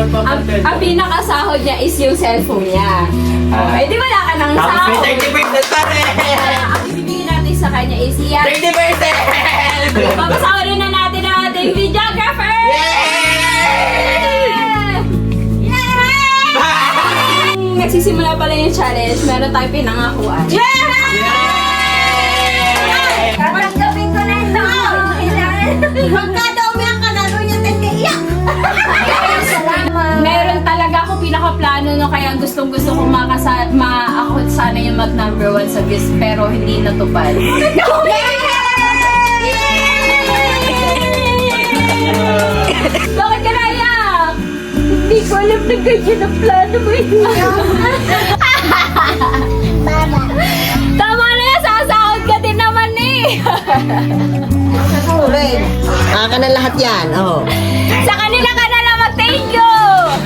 ang pinakasahod niya is yung cellphone niya. Eh di wala ka ng Tapos sahod. may 30% pa rin! Ang ibibigay natin sa kanya is iyan. 30%! Papasawarin na natin ang ating videographer! Nagsisimula pala yung challenge, meron tayong pinangakuan. Tatanggapin ko na ito. Magkada umiyak ka na, doon yung iyak. Meron talaga ako pinakaplano no, kaya gustong-gusto kong ako sana yung mag number 1 sa list pero hindi natupad. Bakit ka naiyak? Hindi ko alam na ganyan ang plano mo Mama. Tama na yan, sasahod ka din naman eh. Akin na lahat yan. Oh. Sa kanila ka na lang mag-thank you!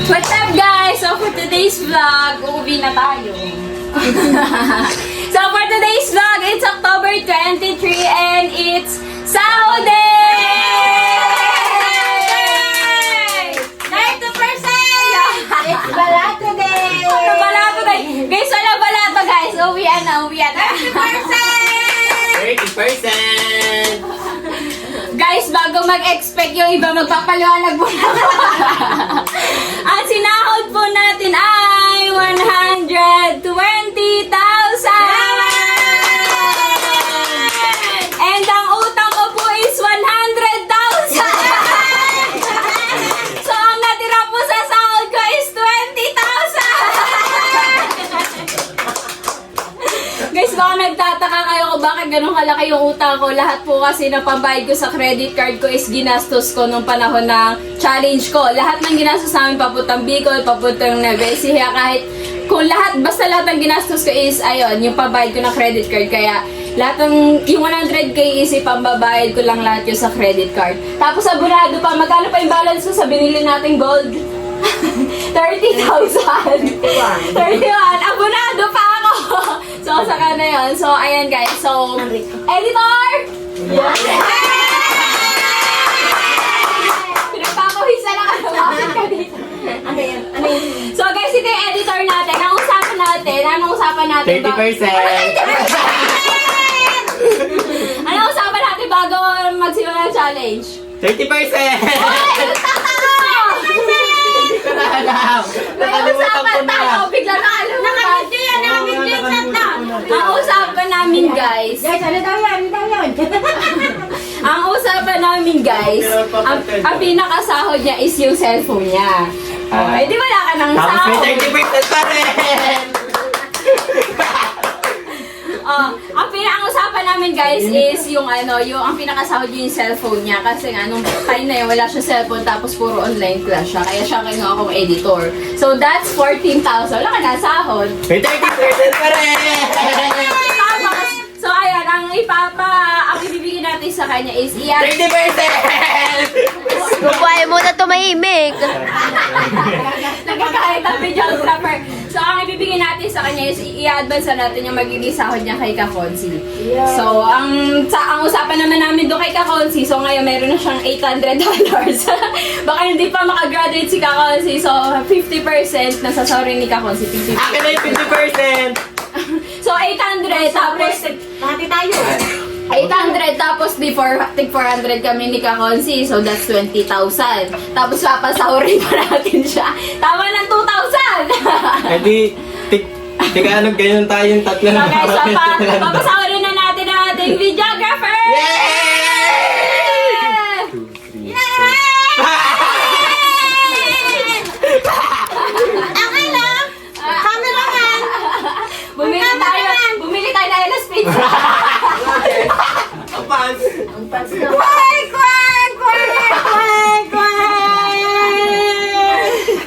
What's up guys? So for today's vlog, uuwi na tayo. So for today's vlog, it's October 23 and it's Saturday! 90%! It's balato day! Ano balato tayo? Guys, wala balato guys. Uwian na, uwian na. 30%! Guys, bago mag-expect yung iba, magpapaliwanag muna ako. Ang sinahod po natin ay 120,000! And ang utang ko po is 100,000! So, ang natira po sa sahod ko is 20,000! Guys, baka nagtataka kayo kung bakit ganun kalaki yung utang ko. Lahat po kasi na pambayad ko sa credit card ko is ginastos ko nung panahon ng challenge ko. Lahat ng ginastos namin papuntang Bicol, papuntang Nevesia, kahit kung lahat, basta lahat ng ginastos ko is, ayun, yung pambayad ko ng credit card. Kaya, lahat ng, yung 100k is ipambabayad ko lang lahat yun sa credit card. Tapos, abonado pa, magkano pa yung balance ko sa binili nating gold? 30,000! 31! Abonado pa ako! So, saka na yun. So, ayan guys. So, editor! Pinagpapawisan lang ano. Bakit ka dito? Ano yun? So, guys, ito yung editor natin. Ang usapan natin, anong usapan natin? 30%! Anong usapan natin bago magsimula ng challenge? 30%! Hindi ko na alam! May Nakalimutan usapan ko na! tayo. Bigla nakalimutan. Nakabidyo yan, nakabidyo yung chat na. Ang usapan namin, guys. Guys, ano daw yan? Ano daw yun? Ang usapan namin, guys, ang pinakasahod niya is yung cellphone niya. Eh, di wala ka ng Tapos sahod. may 30% pa rin! Ang usapan namin guys is yung ang pinakasahod yung cellphone niya kasi nga nung time na yun wala siya cellphone tapos puro online class siya kaya siya kinuha akong editor. So that's 14,000. Wala ka na sahod. May 30% pa rin! Tapos, so ayan, ang ibibigay natin sa kanya is 30%! Bubuhay mo na tumahimik. Nagkakahit ang videographer. So, ang ibibigay natin sa kanya is i-advance na natin yung magiging sahod niya kay Kakonsi. So, ang usapan naman namin doon kay Kakonsi, so ngayon meron na siyang $800. Baka hindi pa makagraduate si Kakonsi, so 50% nasasorry ni Kakonsi. 50%. Akin na yung 50%! So, 800, tapos Pati tayo. 800, tapos before, tig 400 kami ni Kakonsi, so that's 20,000. Tapos papasahurin pa natin siya. Tama ng 2,000! Eh di, tika anong ganyan tayong tatlo So na guys, papasahurin na natin ang ating videographer! Okay lang. Cameraman. Bumili tayo na Ella's Pizza. Kapans! Quack!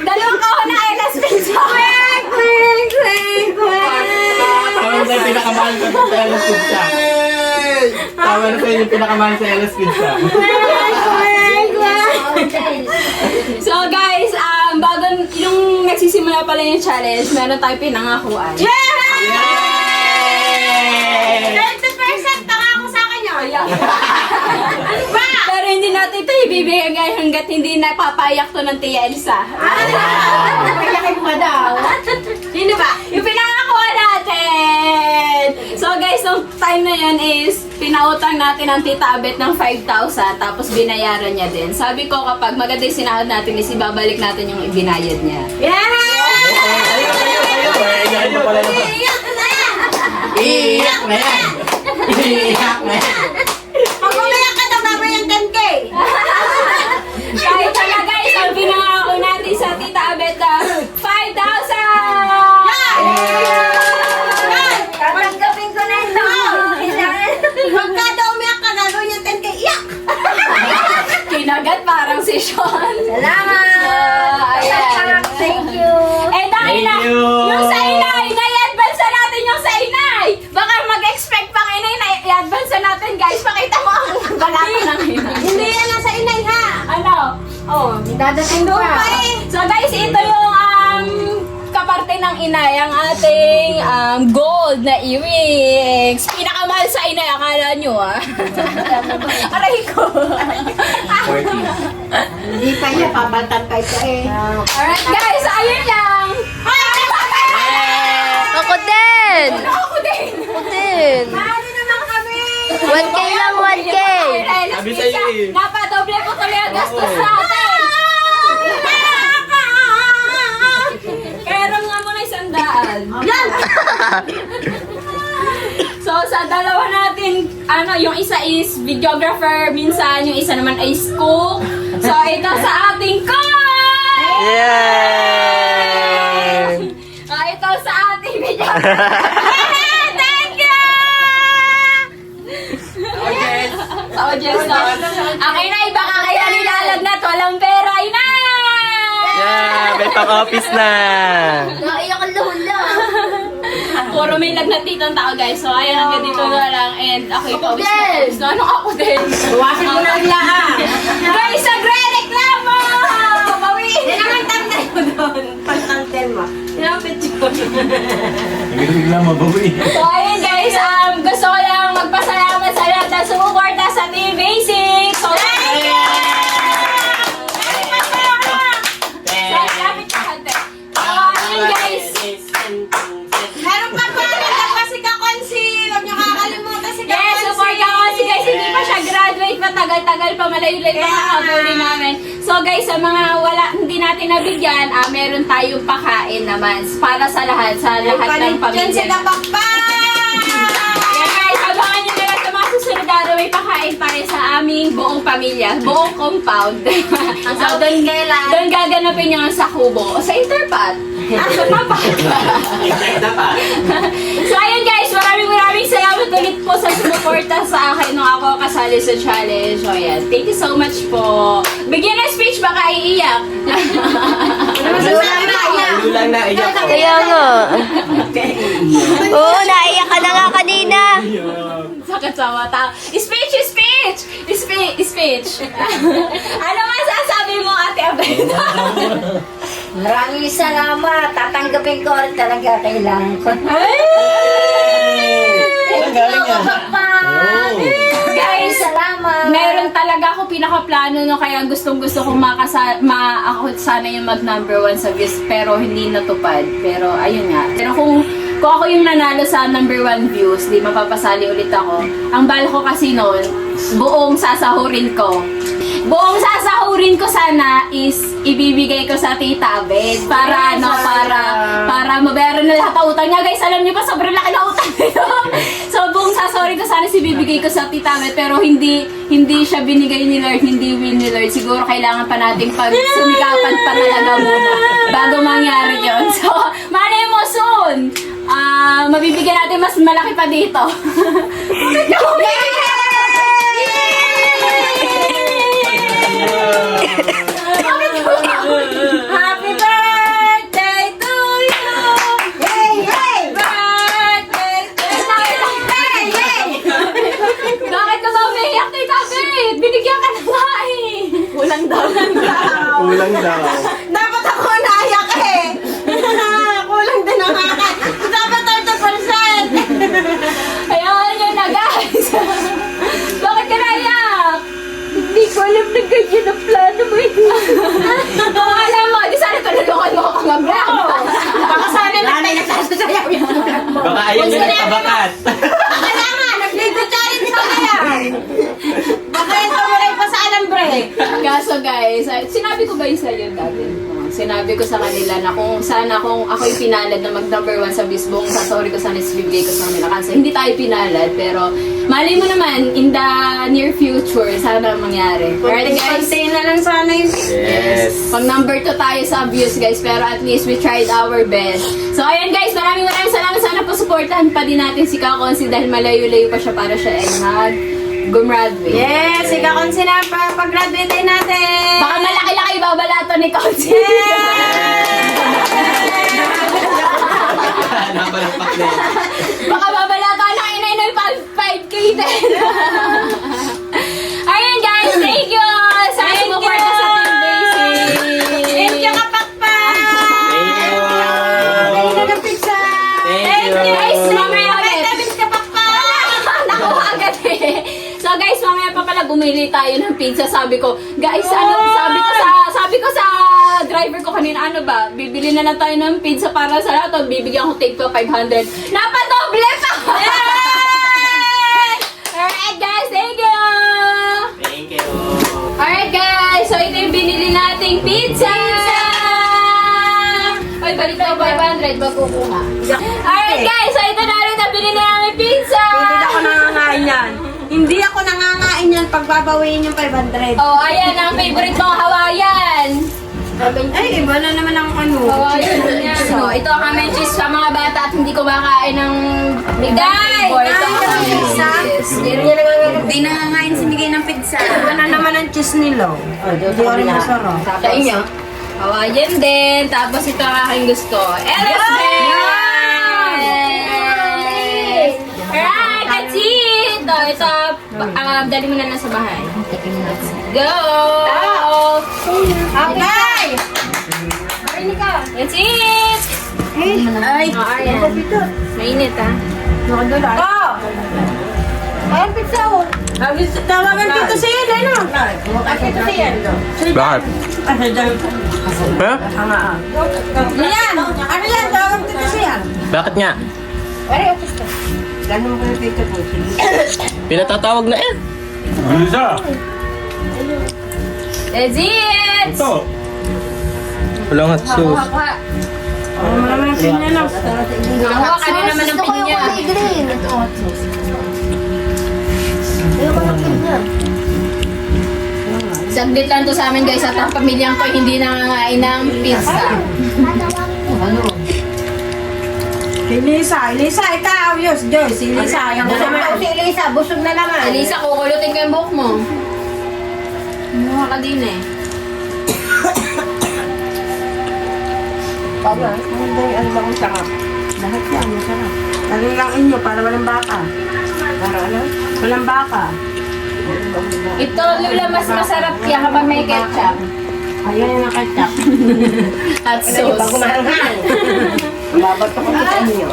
Dalawang kahon na Ella's Pizza. Tama na yung pinakamahal sa Ella's Pizza. Tama na yung pinakamahal sa Ella's Pizza. So guys, bago yung nagsisimula pala yung challenge, meron tayong pinangakuan. 30% pangako sa akin yun. Pero hindi natin ito ibibigay hanggat hindi napapayak to ng Tia Elsa. Payakin mo daw. Sino ba? Yung pinangakuha natin! So guys, nung time na yan is pinautang natin ang Tita Abet ng 5,000 tapos binayaran niya din. Sabi ko kapag maganda yung sinahod natin is ibabalik natin yung ibinayad niya. Iyak na yan! Iyak na yan! Iyak na yan! Pag umiyak ka daw, bago yung 10K. Kahit na guys, ang pinangako natin sa Tita Abet na 5,000! Tatanggapin ko na ito. Pagka daw umiyak ka, gagawin yung 10K. Iyak! Kinagat parang si Sean. Salamat! Ayan. Thank you! Eh dahil na, Thank you. yung sa inay, na-i-advance na natin yung sa inay. Baka mag-expect pang inay na i-advance na natin guys. Pakita mo ang balako ng inay. Hindi yan nasa inay ha! Ano? Oh, dadating doon pa eh! So guys, ito yung kaparte ng inay, ang ating gold na earrings. Pinakamahal sa inay, akala nyo Aray ko. Hindi pa niya, pabaltan pa ito eh. Alright guys, ayun lang. Ako din! Ako din. Ako din! Mahali naman kami! 1K lang, 1K! Sabi sa'yo eh. Napadoble ko tuloy ang gastos natin. Pero nga muna 100. Yan! So sa dalawa natin, yung isa is videographer, minsan yung isa naman ay cook. So ito sa ating cook! Yay! Ito sa ating videographer. Thank you! Okay. So just ang inay, baka kaya nilalagnat, walang pera, inay! Yeah! May pang-office na! Naiyak ang lahula. Puro may lagnat dito ang tao guys. So ayan, hanggang dito na lang. And ako yung pawis na din. pawis na. Ano ako din? Tuwasin mo na nila ha! Guys, nagre-reklamo! Bawiin! Hindi naman tanggal mo doon. Pagtanggal mo. Tinapit yun. Bigla mabawi. So ayun guys, gusto ko lang magpasalamat sa lahat na sumuporta sa Team Basic. So, lapit ka, hante. So ayun guys, Meron pa po kasi kakonsi. Huwag niyo kakalimutan si yes, kakonsi. support ako kasi guys, hindi pa siya graduate, matagal-tagal pa, malayo-layo pa kakabuli namin. So guys, sa mga hindi natin nabigyan, meron tayong pakain naman para sa lahat ng Yan pamilya. sila papa! Yan guys, abangan nyo na lang sa mga susunod na araw, may pakain para sa aming buong pamilya, buong compound. So doon gaganapin yung sa Kubo, o sa Interpat. Sa Papa. So ayun guys, maraming salamat ulit po sa sumuporta sa akin nung ako kasali sa challenge. So ayan, thank you so much po. Bigyan ng speech, baka iiyak. Lulang na iyak ko. Kaya nga. Oo, naiyak ka na nga kanina. Sakit sa mata. Speech! Ano masasabi mo, Ate Abena? Maraming salamat. Tatanggapin ko ulit talaga. Kailangan ko. Saan galing yan? Guys, Salamat. meron talaga ako pinaka-plano no, kaya gustong-gusto kong ako sana yung mag-number 1 sa views, pero hindi natupad. Pero ayun nga. Pero kung ako yung nanalo sa number 1 views, di mapapasali ulit ako. Ang bala ko kasi noon, buong sasahurin ko. Buong sasahurin ko sana is ibibigay ko sa Tita Abet para para mabayaran na lahat ng utang niya. Guys, alam niyo ba sobrang laki na utang nito. So buong sasahurin ko sana is ibibigay ko sa Tita Abet, pero hindi siya binigay ni Lord, hindi win ni Lord. Siguro kailangan pa nating sumikapan pa talaga muna bago mangyari 'yon. So, malay mo soon. Mabibigyan natin mas malaki pa dito. Happy birthday to you! Hey, hey! Birthday to you! Bakit ka ba umiiyak, Tita Beth? Binigyan ka na nga eh! Kulang daw. Kulang daw. Dapat ako naiyak eh. Kulang din ang akin. Dapat 30%. Ayaw nyo na guys! Bakit ka naiyak? Hindi ko alam na ganyan Nakabakat. Kaya nga, nag-video challenge pa kaya. Baka ito wala pa sa alambre. Kaso guys, sinabi ko ba yun sa'yo dati? Sinabi ko sa kanila na kung sana kung ako yung pinalad na mag number 1 sa Bisbong, sasorry ko sana bibigay ko sa kanila. Kasi hindi tayo pinalad, pero mali mo naman, in the near future, sana mangyari. Alright guys? Konti na lang sana yun. Yes. Pag number 2 tayo sa views guys, pero at least we tried our best. So ayan guys, maraming salamat. Sana po supportahan pa din natin si Kakonsi dahil malayo-layo pa siya para siya ay mag-graduate. Yes, ikaw kung sina pag-graduate din natin. Baka malaki-laki babalato ni Konsi. Napalagpak na yun. Baka babalato na inay na 5K din. Ayan guys, thank you! Sana Thank support you! na sa Team Basic. Thank you, kapakpak! Thank you. Thank you, pizza! Thank you. Guys, mamaya ulit. Vitamins, kapakpak! Nakuha agad eh. So guys, mamaya pa pala bumili tayo ng pizza. Sabi ko, guys, sabi ko sa driver ko kanina, ano ba, bibili na lang tayo ng pizza para sa lahat o bibigyan ko take ko 500. Napadoble pa! Alright guys, thank you! Thank you. Alright guys, so ito yung binili nating pizza! Ay, balik na 500, magkukuha. Alright guys, so ito na rin ang binili namin pizza! Hindi ako nangangain yan. Hindi ako nangangain yan pag babawiin yung 500. Oh, ayan ang favorite kong Hawaiian. Ay, iba na naman ang ano. Hawaiian yan. So, ito ang aming cheese sa mga bata at hindi kumakain ng bigay. Kain ka ng pizza? Hindi nangangain si Migay ng pizza. Iba na naman ang cheese nila. Hindi ko rin masarap. Sa inyo. Hawaiian din. Tapos ito ang aking gusto. LSB! Alright, that's it! Ito, dali mo na lang sa bahay. Let's go! Okay! That's it! Ay, Ayan. Mainit ah. nakadulas. Oh! Ayan, pizza oh. Tawagan dito si Ian, ano? Dito si Ian. Bakit? Ha? Ian, ano yan? Tawagan dito si Ian. Bakit nga? Ganun ko na dito po. Pinatatawag na eh. That's it! Walang hot sauce. Maraming pinya lang. Nakuha ka na naman ng pinya. Saglit lang to sa amin guys at ang pamilyang ko hindi nangangain ng pizza. Si Lisa, ikaw, Joyce, si Lisa. Yung naman. Si Lisa, busog na naman. Elisa, kukulutin ko yung buhok mo. Mukha ka din eh. Papa, ano bang sarap? Lahat yan, masarap. Ano lang inyo, para walang baka. Para ano? Walang baka. Ito, Lula, mas masarap yan kapag may ketchup. Ayun yung ketchup. At sauce. Pag kumahanghang. Babot ko sa inyo.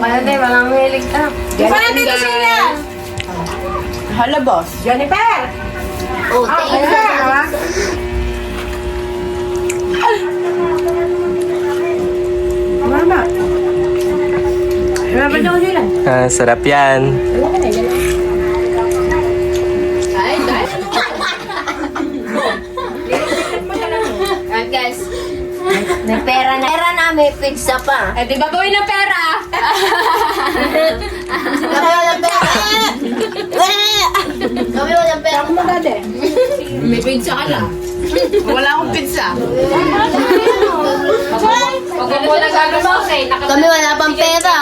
Kaya tayo, walang hilig ka. Saan dito siya? Hello, boss. Jennifer! Oh, Thank you. Mama. Mama daw nila. Ah, sarap yan. Ay, guys. Alright, guys. May pera na. Pera na, may pizza pa. Eh, di ba gawin ng pera? Kami walang pera. Kami walang pera. Ako maganda. May pizza ka lang. Wala akong pizza. Huwag mo na gagawin eh. Kami wala pang pera.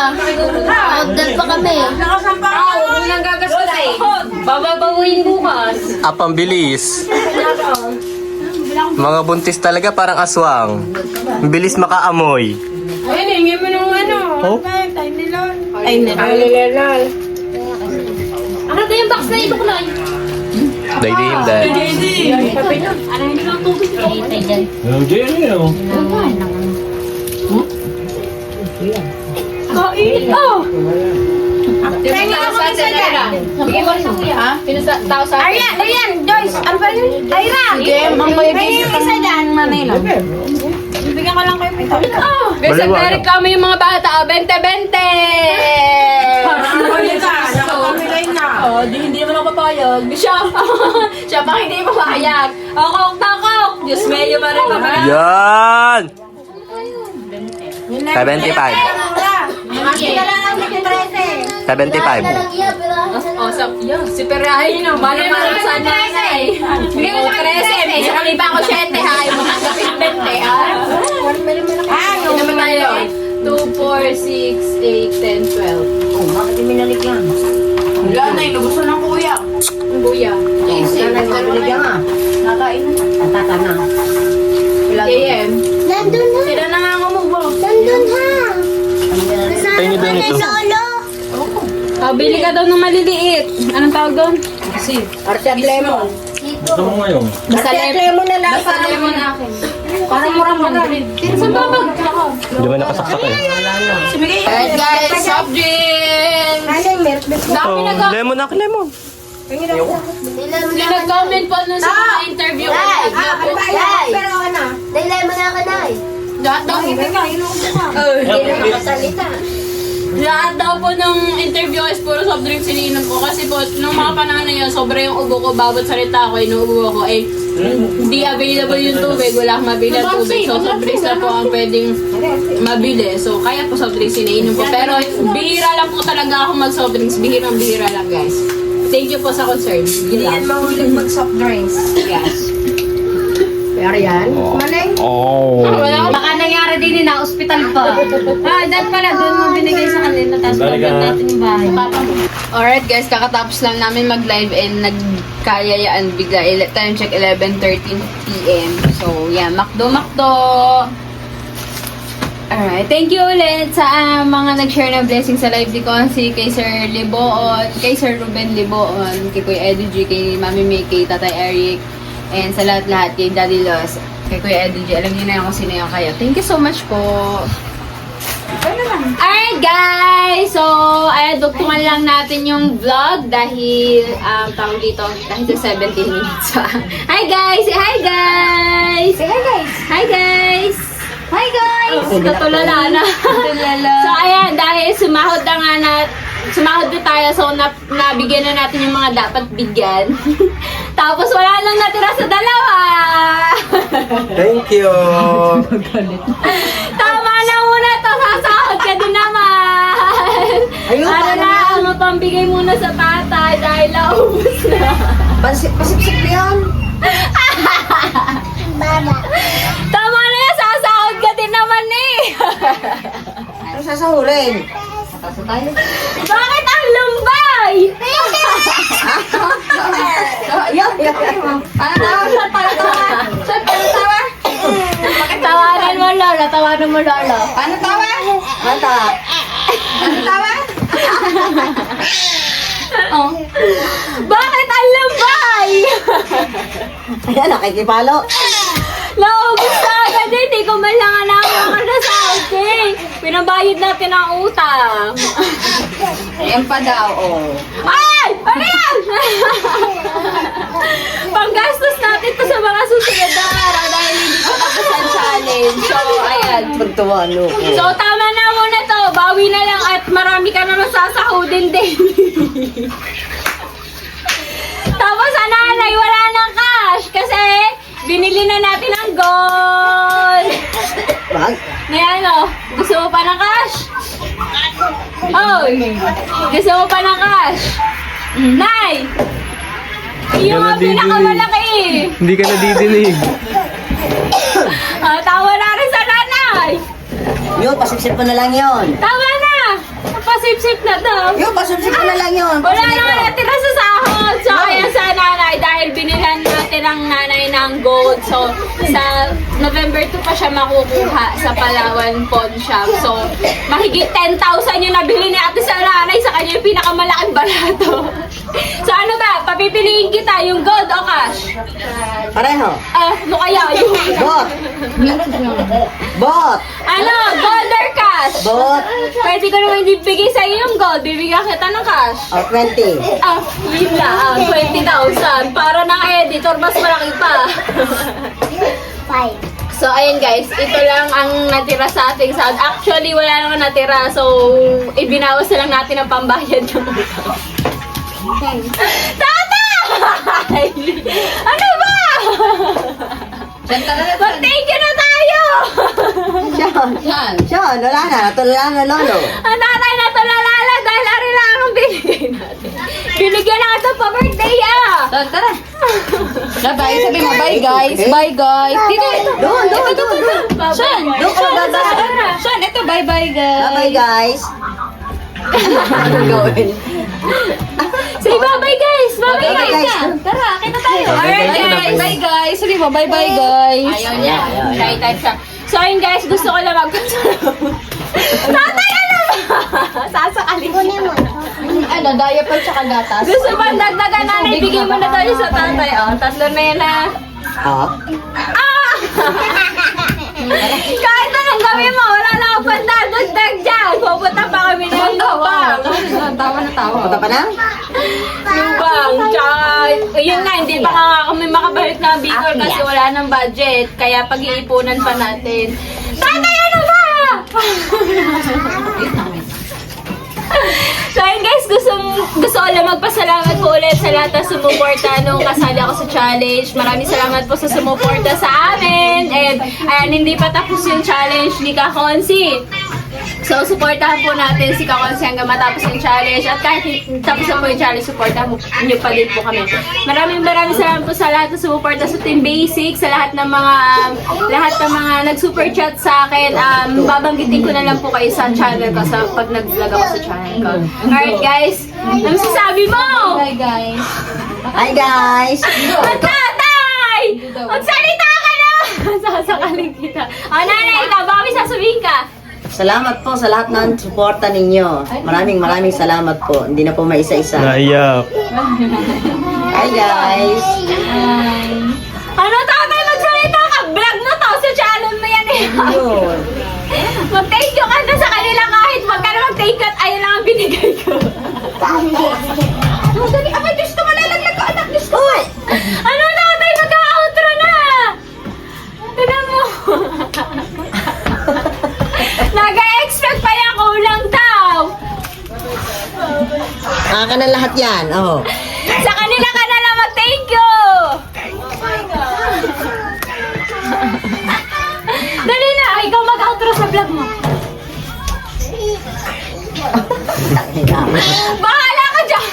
Magdal pa kami. Nakasampa ka. Huwag mo nang gagastos eh. Bababawin bukas. Apang bilis. Mga buntis talaga parang aswang. Bilis makaamoy. Ayun, hingin mo nung ano. Oh? Time nilon. Ay, nilon. ano ba yung box na ito ko lang? Daydihim dahil. Ano hindi lang tubig ito? Kain! Oh! Tingin ako isa dyan. Bigyan mo rin sa kuya. Ha? Pinasa sa akin. Ayan, Joyce. Ano ba yun? Ayra. Sige, ang May isa dyan, Manila. Bigyan ko lang kayo ito. Guys, Baliwala. nagreklamo yung mga bata. 20-20! Nakapamilay na. Oh, hindi naman ako papayag. Siya, siya pa hindi papayag. Ako, takok! Diyos medyo pa rin papayag. Yan! 75. Makita lang ang 13. 75. Oh, si Perahin yun. Bala pa sa nanay. Hindi ko 13. May isa kami pa ako 7 ha. Yung mga kapit 20 ha. Hindi naman tayo. 2, 4, 6, 8, 10, 12. Oh, bakit yung minaligyan? Wala na, inubusan ng kuya. Ang kuya. Minaligyan nga. Nakain na. Tata na. AM. Nandun na. Sila na nga umubo. Nandun ha. Tingin din ito. Lolo. Oh, bili ka daw ng maliliit. Anong tawag doon? Artiat lemon. Gusto mo ngayon? Artiat lemon na lang. Basta lemon na akin. Parang murang-murang. Saan ba mag? Hindi mo nakasaksak eh. Guys, guys, soft drink! Ano yung meron? Dami Oh, nag- lemon na, lemon. Hindi nag-comment pa nun sa mga interview ko. Pero ano? Dailay mo na ka na eh. Lahat daw, Hindi ka, inuubo ka. Hindi na makasalita. lahat daw po ng interview is puro soft drink sininom ko. Kasi po, nung mga panahon na yun, sobra yung ubo ko. Bawat salita ko, inuubo ko. Eh, hindi available yung tubig. Wala akong mabili ang tubig. So, soft drinks na po ang pwedeng mabili. So, kaya po soft drinks sinainom ko. Pero, bihira lang po talaga ako mag-soft drinks. Bihira lang, guys. Thank you po sa concern. Hindi yan mahuling mag-soft drinks. Yes. Pero yan, malay. Oh. Baka nangyari din na ospital pa. Dahil pala doon mo binigay sa kanila. Tapos Balik ka. natin yung bahay. Alright guys, kakatapos lang namin mag-live and nagkayayaan bigla. Time check 11:13 PM. So, yeah, Makdo. Alright, thank you ulit sa mga nag-share ng blessing sa live ni Consi, kay Sir Liboon, kay Sir Ruben Liboon, kay Kuya Eddie G, kay Mami May, kay Tatay Eric, and sa lahat-lahat, kay Daddy Los, kay Kuya Eddie G. Alam niyo na kung sino yung kayo. Thank you so much po. Alright guys! So, ayan, dugtungan lang natin yung vlog dahil, tawag dito, dahil sa 17 minutes pa. Hi guys! Say hi guys! Say hi guys! Hi guys! Hi guys! Natulala na. So, ayan, dahil sumahod na tayo, so nabigyan na natin yung mga dapat bigyan. Tapos wala lang natira sa dalawa. Thank you. Tama na muna to, sasahod ka din naman. Ayun, Ano paano na, ang mapambigay muna sa tatay dahil naubos na. Pasip-sip yan. Tama na yan, sasahod ka din naman eh. Ano sasahurin? Bakit ang lumbay? Yan. Tawanan mo, Lola. Tawanan mo, Lola. Ano tawa? Ano tawa? Ano tawa? Oh. Bakit ang lumbay? Ayan, nakikipalo. Naubos na agad eh. Hindi ko man lang alam na sa akin. Pinabayad natin ang utang. Ayan pa daw, oh. Ay! Ano yan? Panggastos natin to sa mga susunod na araw dahil hindi ko tapos ang challenge. So, ayan. Pagtuwano ko. So, tama na muna to. Bawi na lang at marami ka naman sasahudin din. Tapos sa nanay, wala nang cash kasi binili na natin ang gold. Bag? Ngayon, oh, gusto mo pa ng cash? Oh, gusto mo pa ng cash? Nay! Yung ang pinakamalaki. Hindi ka nadidinig. Tawa na rin sa nanay. Yun, pasipsip ko na lang yun. Tama na. Pasip-sip na to. Yun, pasipsip ko na lang yun. Wala na natira sa sahod. So, ayan sa nanay dahil binilan natin ang nanay ng gold. So, sa November 2 pa siya makukuha sa Palawan Pawn Shop. So, mahigit 10,000 yung nabili ni ate sa nanay. Sa kanya yung pinakamalaking barato. So, ano ba? Papipiliin kita yung gold o cash? Pareho. Ano kaya? Yung... Bot. Bot. Ano? Gold or cash? Bot. Pwede ko naman ibigay sa iyo yung gold. Bibigyan kita ng cash. O, 20. Yun lang. 20,000. Para ng editor, mas malaki pa. 5. So, ayun guys, ito lang ang natira sa ating sahod. Actually, wala naman natira. So, ibinawas na lang natin ang pambayad ng utang. Tatay! Ano ba? Mag-thank you na tayo! Sean, wala na. Natulala na lolo. Ang tatay na tulalala dahil ari lang ang binigay natin. Binigyan na ito pa birthday Tara. Bye, sabi mo, bye guys. Bye guys. Dito, ito. Doon. Sean, Doon ko dadaan. Sean, ito, bye guys. Bye-bye, guys. Anong gawin? Say bye-bye guys! Bye-bye Bye-bye, guys! guys. Tara, kita tayo. Alright guys! Bye guys. Sabi mo, bye bye guys. Ayaw niya. Shy type siya. So ayun guys, gusto ko lang magpasalamat. Tatay, ano ba? Sasakalin siya. Ano, diaper tsaka gatas. Gusto ba dagdagan na ibigay mo na tayo sa tatay? Oh, tatlo na yun na. Ah? Ah! Kahit anong gawin mo, wala na akong pandagdag dyan. Pupunta pa kami ng lubang. Tawa na tawa. Punta pa na? Lubang. Tsaka, yun nga, hindi pa nga kami makabalik na Bicol kasi wala ng budget. Kaya pag-iipunan pa natin. Tatay, ano ba? So ayun guys, gusto ko lang magpasalamat po ulit sa lahat na sumuporta nung kasali ako sa challenge. Maraming salamat po sa sumuporta sa amin. And ayan, hindi pa tapos yung challenge ni Kakonsi. So, supportahan po natin si Kakonsi hanggang matapos yung challenge. At kahit tapos na po yung challenge, supportahan niyo pa din po kami. Maraming salamat po sa lahat na sumuporta sa Team Basic, sa lahat ng mga nag-super chat sa akin. Babanggitin ko na lang po kayo sa channel ko sa pag nag-vlog ako sa channel ko. Alright guys, ano sasabi mo? Bye guys. Hi, guys. Ang tatay! Magsalita ka na! Sasakaling kita. Nanay, ikaw, baka may sasabihin ka? Salamat po sa lahat ng suporta ninyo. Maraming salamat po. Hindi na po maisa-isa. Naiyak. Hi, guys. Ano tatay, magsalita ka? Vlog mo to sa channel mo yan eh. Yun. Mag-thank you ka na sa kanila kahit wag ka na mag-thank you at ayun lang ang binigay ko. Oh, dali, abay, Diyos ko, malalaglag ko, anak, Diyos ko. Uy! Ano tatay, mag-outro na. Tignan mo. Nag-expect pa yan, kulang daw. Akin na lahat yan. Oh. Sa kanila ka na lang mag-thank you. Dali na, ikaw mag-outro sa vlog mo. Bahala ka dyan.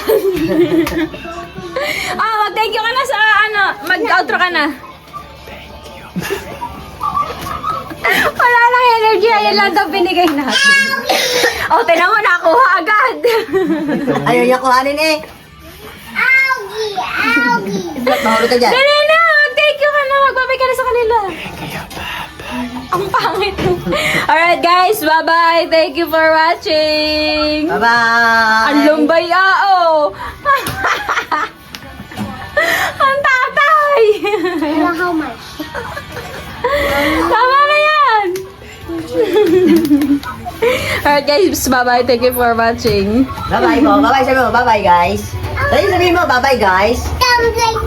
Mag-thank you ka na sa mag-outro ka na. Wala nang energy, ayun lang daw binigay natin. Tinan mo, nakuha agad. Ayaw niya kuhanin eh. Mahulog ka dyan. Dali na, mag-thank you ka na, magbabay ka na sa kanila. Ang pangit. Alright guys, bye-bye. Thank you for watching. Bye-bye. Ang lumbay Ang tatay. How much? Tama na yan. Alright guys, bye-bye. Thank you for watching. Bye-bye mo. Bye-bye sabi mo. Bye-bye, guys. Sabihin mo, bye-bye, guys. Come like